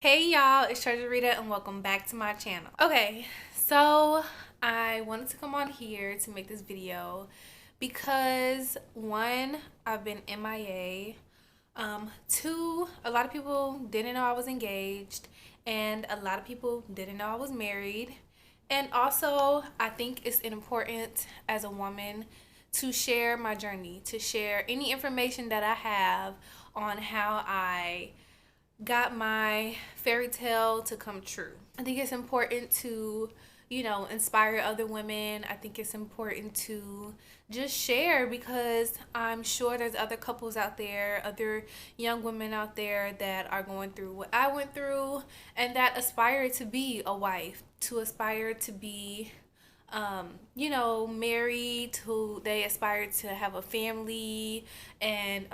Hey y'all, it's Treasurita and welcome back to my channel. Okay, so I wanted to come on here to make this video because one, I've been MIA. Two, a lot of people didn't know I was engaged, and a lot of people didn't know I was married. And also, I think it's important as a woman to share my journey, to share any information that I have on how I got my fairy tale to come true. I think it's important to, inspire other women. I think it's important to just share because I'm sure there's other couples out there, other young women out there that are going through what I went through and that aspire to be a wife, to aspire to be married, who they aspire to have a family, and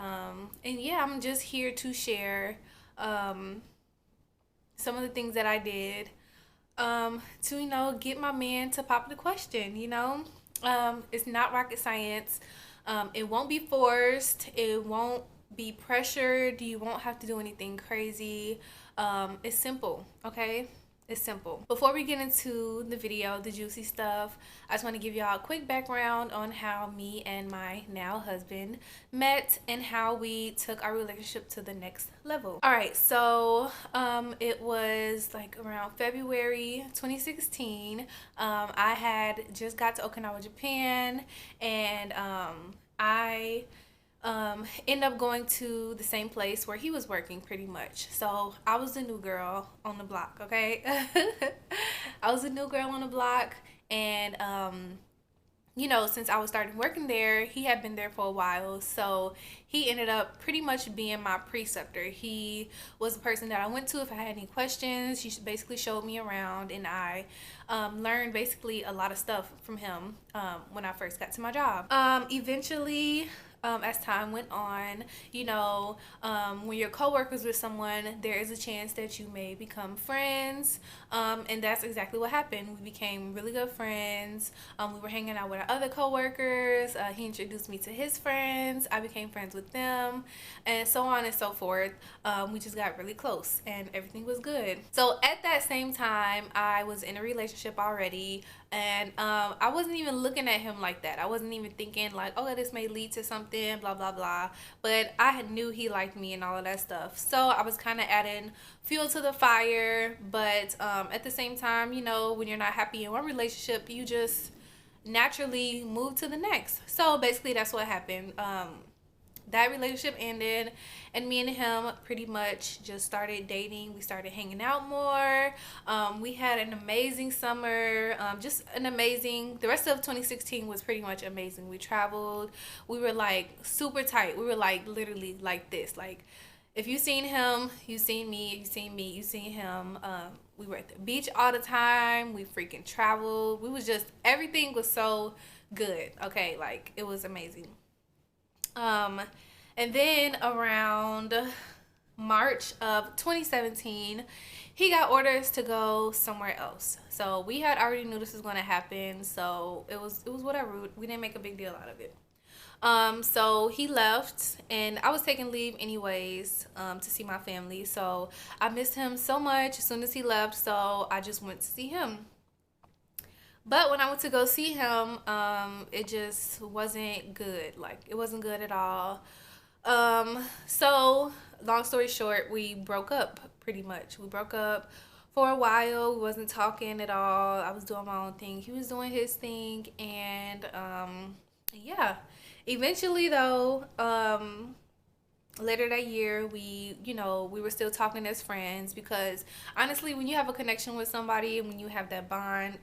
yeah, I'm just here to share um, some of the things that I did to get my man to pop the question. It's not rocket science. It won't be forced. It won't be pressured. You won't have to do anything crazy. It's simple, okay? It's simple. Before we get into the video, the juicy stuff, I just want to give y'all a quick background on how me and my now husband met and how we took our relationship to the next level. All right, so it was like around February 2016. I had just got to Okinawa, Japan, and I end up going to the same place where he was working pretty much. So I was the new girl on the block, okay? I was the new girl on the block, and since I was starting working there, he had been there for a while. So he ended up pretty much being my preceptor. He was the person that I went to if I had any questions. He basically showed me around, and I learned basically a lot of stuff from him when I first got to my job. Eventually, as time went on, when you're co-workers with someone, there is a chance that you may become friends, and that's exactly what happened. We became really good friends. We were hanging out with our other co-workers. He introduced me to his friends. I became friends with them, and so on and so forth. We just got really close, and everything was good. So at that same time, I was in a relationship already, and I wasn't even looking at him like that. I wasn't even thinking like, oh, this may lead to something, blah blah blah. But I knew he liked me and all of that stuff, so I was kind of adding fuel to the fire. But at the same time, when you're not happy in one relationship, you just naturally move to the next. So basically that's what happened. That relationship ended, and me and him pretty much just started dating. We started hanging out more. We had an amazing summer. The rest of 2016 was pretty much amazing. We traveled. We were like super tight. We were like literally like this. Like, if you seen him, you seen me. If you seen me, you seen him. We were at the beach all the time. We freaking traveled. Everything was so good. Okay, like it was amazing. Um, and then around March of 2017, he got orders to go somewhere else. So we had already knew this was going to happen. So it was whatever. We didn't make a big deal out of it. So he left, and I was taking leave anyways, to see my family. So I missed him so much as soon as he left. So I just went to see him. But when I went to go see him, it just wasn't good. Like, it wasn't good at all. So long story short, we broke up pretty much. We broke up for a while. We wasn't talking at all. I was doing my own thing. He was doing his thing, and yeah. Eventually, though, later that year, we were still talking as friends because honestly, when you have a connection with somebody and when you have that bond,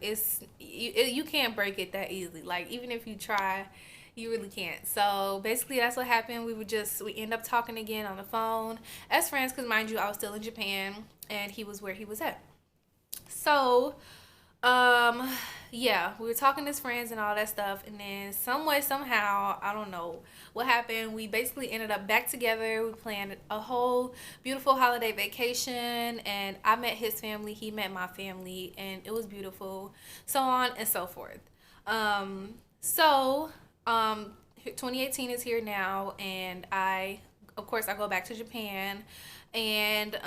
you can't break it that easily. Like, even if you try, you really can't. So basically that's what happened. We end up talking again on the phone as friends, because mind you, I was still in Japan and he was where he was at. So um yeah, we were talking as friends and all that stuff, and then some way somehow, I don't know what happened, we basically ended up back together. We planned a whole beautiful holiday vacation, and I met his family, he met my family, and it was beautiful, so on and so forth. So 2018 is here now, and I of course I go back to Japan, and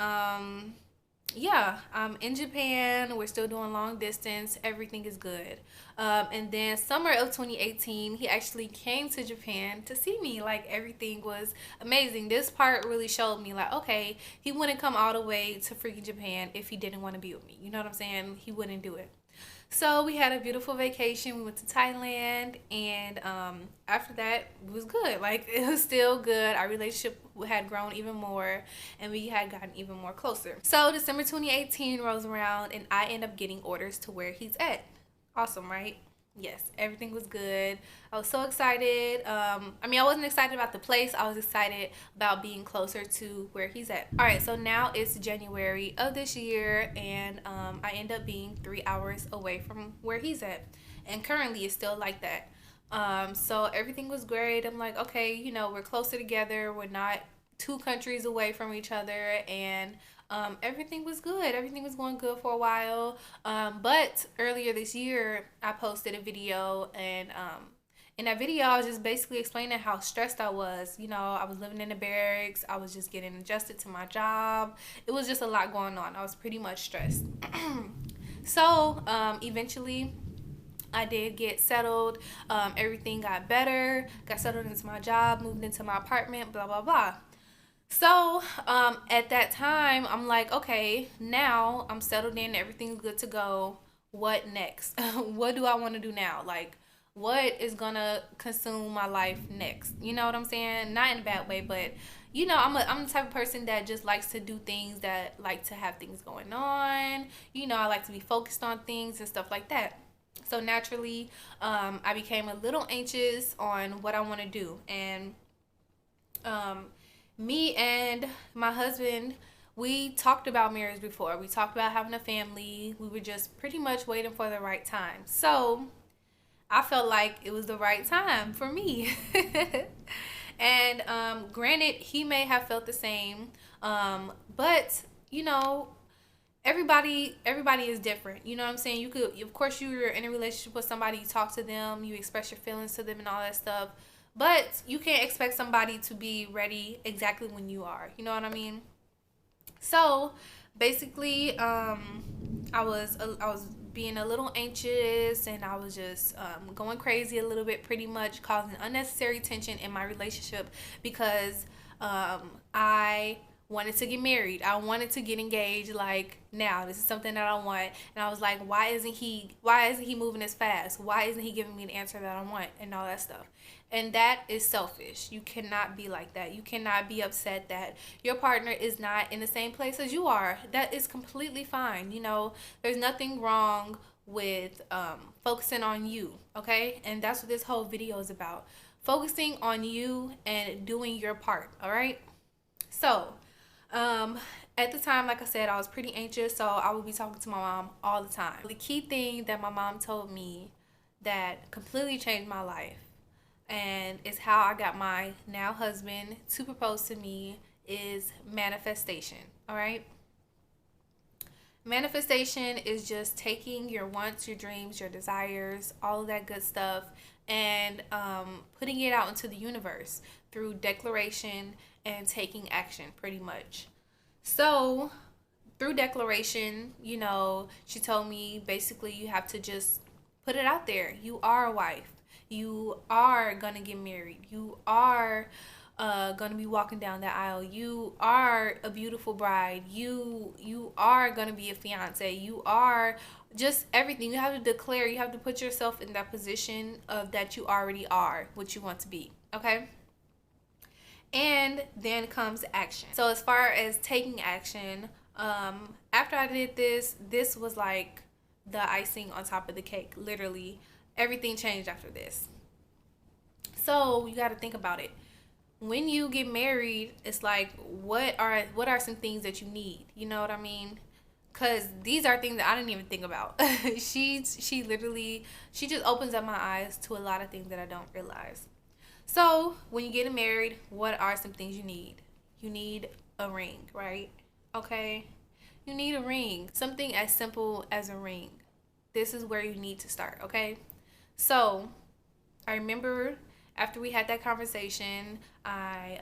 yeah, I'm in Japan. We're still doing long distance. Everything is good. And then summer of 2018, he actually came to Japan to see me. Like everything was amazing. This part really showed me like, okay, he wouldn't come all the way to freaking Japan if he didn't want to be with me. You know what I'm saying? He wouldn't do it. So we had a beautiful vacation. We went to Thailand, and after that, it was good. Like it was still good. Our relationship had grown even more, and we had gotten even more closer. So December 2018 rolls around, and I end up getting orders to where he's at. Awesome, right? Yes, everything was good. I was so excited. I wasn't excited about the place. I was excited about being closer to where he's at. All right, so now it's January of this year, and I end up being 3 hours away from where he's at. And currently, it's still like that. So everything was great. I'm like, okay, we're closer together. We're not two countries away from each other, and everything was good. Everything was going good for a while. But earlier this year, I posted a video, and in that video, I was just basically explaining how stressed I was. I was living in the barracks. I was just getting adjusted to my job. It was just a lot going on. I was pretty much stressed. So eventually, I did get settled. Everything got better. Got settled into my job, moved into my apartment, blah, blah, blah. So at that time, I'm like, okay, now I'm settled in. Everything's good to go. What next? What do I want to do now? Like, what is going to consume my life next? You know what I'm saying? Not in a bad way, but I'm the type of person that just likes to do things, that like to have things going on. I like to be focused on things and stuff like that. So naturally, I became a little anxious on what I want to do. And um, me and my husband, we talked about marriage before. We talked about having a family. We were just pretty much waiting for the right time. So I felt like it was the right time for me. And granted, he may have felt the same. But everybody is different. You know what I'm saying? You could, of course, you're in a relationship with somebody, you talk to them, you express your feelings to them and all that stuff, but you can't expect somebody to be ready exactly when you are. You know what I mean? So basically, I was being a little anxious, and I was just going crazy a little bit, pretty much causing unnecessary tension in my relationship because I wanted to get married. I wanted to get engaged like now. This is something that I want. And I was like, why isn't he moving as fast? Why isn't he giving me the answer that I want and all that stuff? And that is selfish. You cannot be like that. You cannot be upset that your partner is not in the same place as you are. That is completely fine. There's nothing wrong with focusing on you, okay? And that's what this whole video is about. Focusing on you and doing your part, all right? So, at the time, like I said, I was pretty anxious, so I would be talking to my mom all the time. The key thing that my mom told me that completely changed my life, and is how I got my now husband to propose to me, is manifestation, all right? Manifestation is just taking your wants, your dreams, your desires, all of that good stuff, and putting it out into the universe through declaration and taking action, pretty much. So, through declaration, she told me basically you have to just put it out there. You are a wife. You are gonna get married. You are gonna be walking down the aisle. You are a beautiful bride. You are gonna be a fiance. You are just everything. You have to declare. You have to put yourself in that position of that you already are what you want to be. Okay. And then comes action. So as far as taking action, after I did this was like the icing on top of the cake. Literally, everything changed after this. So you got to think about it. When you get married, it's like what are some things that you need? You know what I mean? Cause these are things that I didn't even think about. she literally just opens up my eyes to a lot of things that I don't realize. So when you get married, what are some things you need? You need a ring, right? Okay. You need a ring. Something as simple as a ring. This is where you need to start, okay? So I remember After we had that conversation, I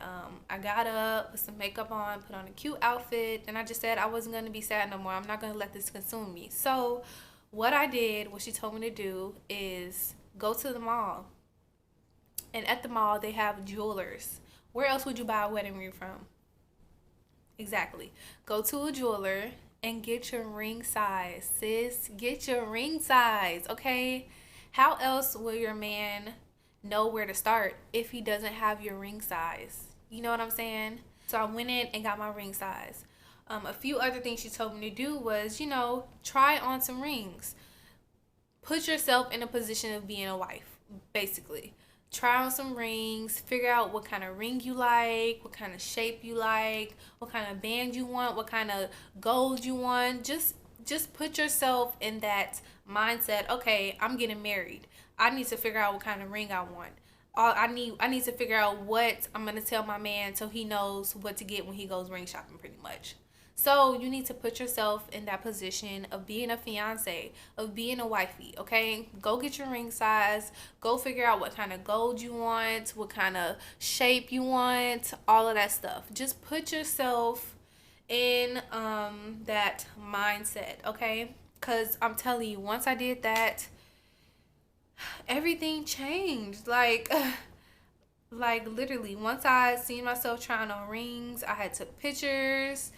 got up, put some makeup on, put on a cute outfit, and I just said I wasn't gonna be sad no more. I'm not gonna let this consume me. So what I did, what she told me to do, is go to the mall. And at the mall they have jewelers. Where else would you buy a wedding ring from? Exactly. Go to a jeweler and get your ring size, sis. Get your ring size, okay? How else will your man know where to start if he doesn't have your ring size? You know what I'm saying? So I went in and got my ring size. A few other things she told me to do was, try on some rings. Put yourself in a position of being a wife, basically. Try on some rings, figure out what kind of ring you like, what kind of shape you like, what kind of band you want, what kind of gold you want. Just put yourself in that mindset. Okay, I'm getting married. I need to figure out what kind of ring I want. I need to figure out what I'm gonna tell my man so he knows what to get when he goes ring shopping, pretty much. So you need to put yourself in that position of being a fiance, of being a wifey, okay? Go get your ring size. Go figure out what kind of gold you want, what kind of shape you want, all of that stuff. Just put yourself in that mindset, okay? Because I'm telling you, once I did that, everything changed. Like literally, once I seen myself trying on rings, I had took pictures.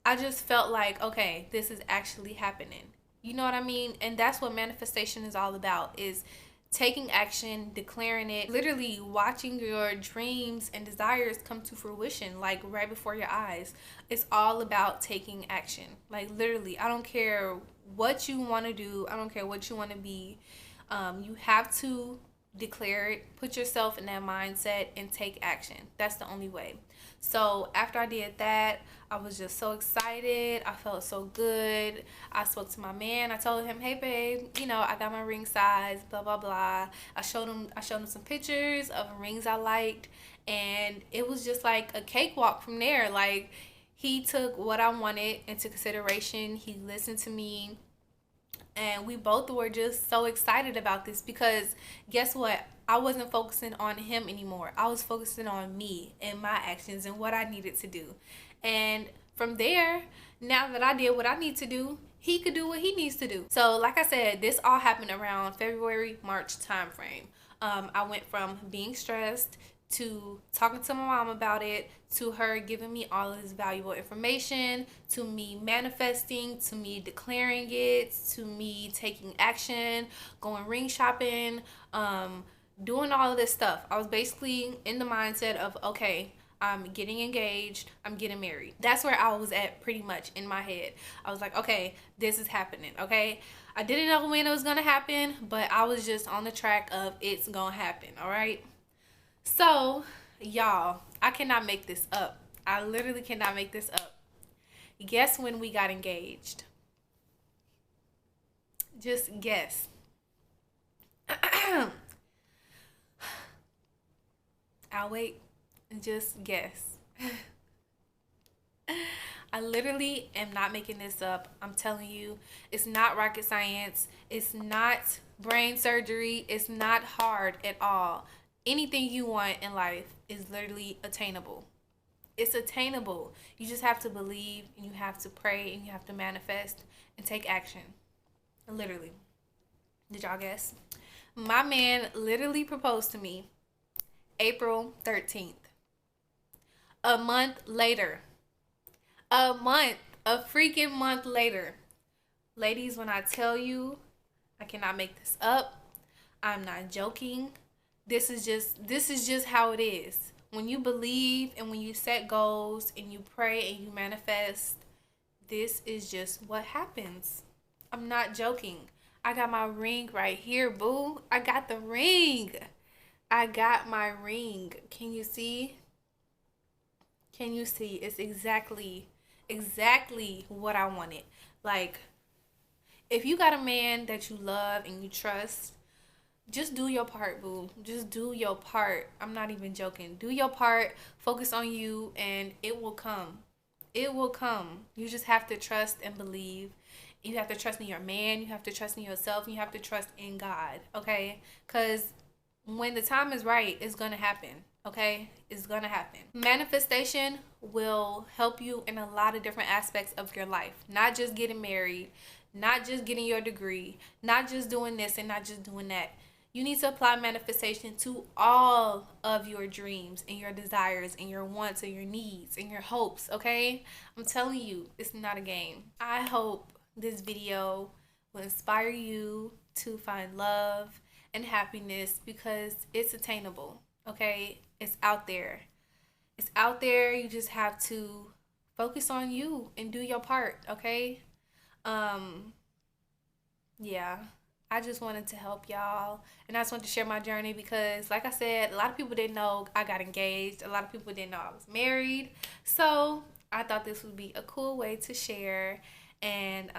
I just felt like, okay, this is actually happening. You know what I mean? And that's what manifestation is all about, is taking action, declaring it, literally watching your dreams and desires come to fruition, like right before your eyes. It's all about taking action. Like literally, I don't care what you want to do. I don't care what you want to be. You have to declare it, put yourself in that mindset, and take action. That's the only way. So after I did that, I was just so excited. I felt so good. I spoke to my man. I told him, hey babe, I got my ring size, blah blah blah. I showed him some pictures of rings I liked, and it was just like a cakewalk from there. Like, he took what I wanted into consideration. He listened to me. And we both were just so excited about this because guess what? I wasn't focusing on him anymore. I was focusing on me and my actions and what I needed to do. And from there, now that I did what I need to do, he could do what he needs to do. So like I said, this all happened around February, March timeframe. I went from being stressed to talking to my mom about it, to her giving me all of this valuable information, to me manifesting, to me declaring it, to me taking action, going ring shopping, doing all of this stuff. I was basically in the mindset of, okay, I'm getting engaged, I'm getting married. That's where I was at pretty much in my head. I was like, okay, this is happening, okay? I didn't know when it was gonna happen, but I was just on the track of it's gonna happen, all right? So, y'all, I cannot make this up. I literally cannot make this up. Guess when we got engaged? Just guess. I'll wait. Just guess. I literally am not making this up. I'm telling you, it's not rocket science. It's not brain surgery. It's not hard at all. Anything you want in life is literally attainable. It's attainable. You just have to believe, and you have to pray, and you have to manifest and take action. Literally. Did y'all guess? My man literally proposed to me April 13th. A month later. A freaking month later. Ladies, when I tell you, I cannot make this up. I'm not joking. This is just how it is. When you believe and when you set goals and you pray and you manifest, this is just what happens. I'm not joking. I got my ring right here, boo. I got the ring. I got my ring. Can you see? Can you see? It's exactly what I wanted. Like, if you got a man that you love and you trust, just do your part, boo. Just do your part. I'm not even joking. Do your part. Focus on you, and it will come. It will come. You just have to trust and believe. You have to trust in your man. You have to trust in yourself. And you have to trust in God, okay? Because when the time is right, it's gonna happen. Okay, it's gonna happen. Manifestation will help you in a lot of different aspects of your life, not just getting married, not just getting your degree, not just doing this and not just doing that. You need to apply manifestation to all of your dreams and your desires and your wants and your needs and your hopes, okay? I'm telling you, it's not a game. I hope this video will inspire you to find love and happiness, because it's attainable, okay? It's out there. It's out there. You just have to focus on you and do your part, okay? Um, yeah. I just wanted to help y'all, and I just wanted to share my journey because, like I said, a lot of people didn't know I got engaged. A lot of people didn't know I was married. So I thought this would be a cool way to share. And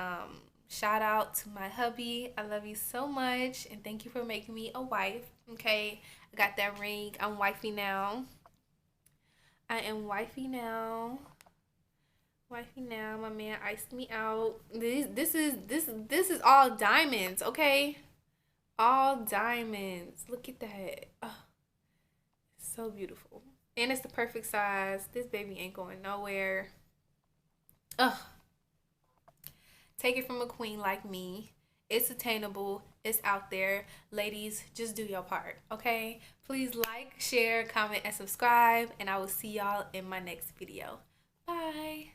shout out to my hubby. I love you so much, and thank you for making me a wife. Okay, I got that ring. I'm wifey now. I am wifey now. Wifey now. My man iced me out. This is all diamonds, okay? All diamonds. Look at that. Oh, so beautiful. And it's the perfect size. This baby ain't going nowhere. Ugh. Take it from a queen like me. It's attainable. It's out there. Ladies, just do your part, okay? Please like, share, comment, and subscribe. And I will see y'all in my next video. Bye.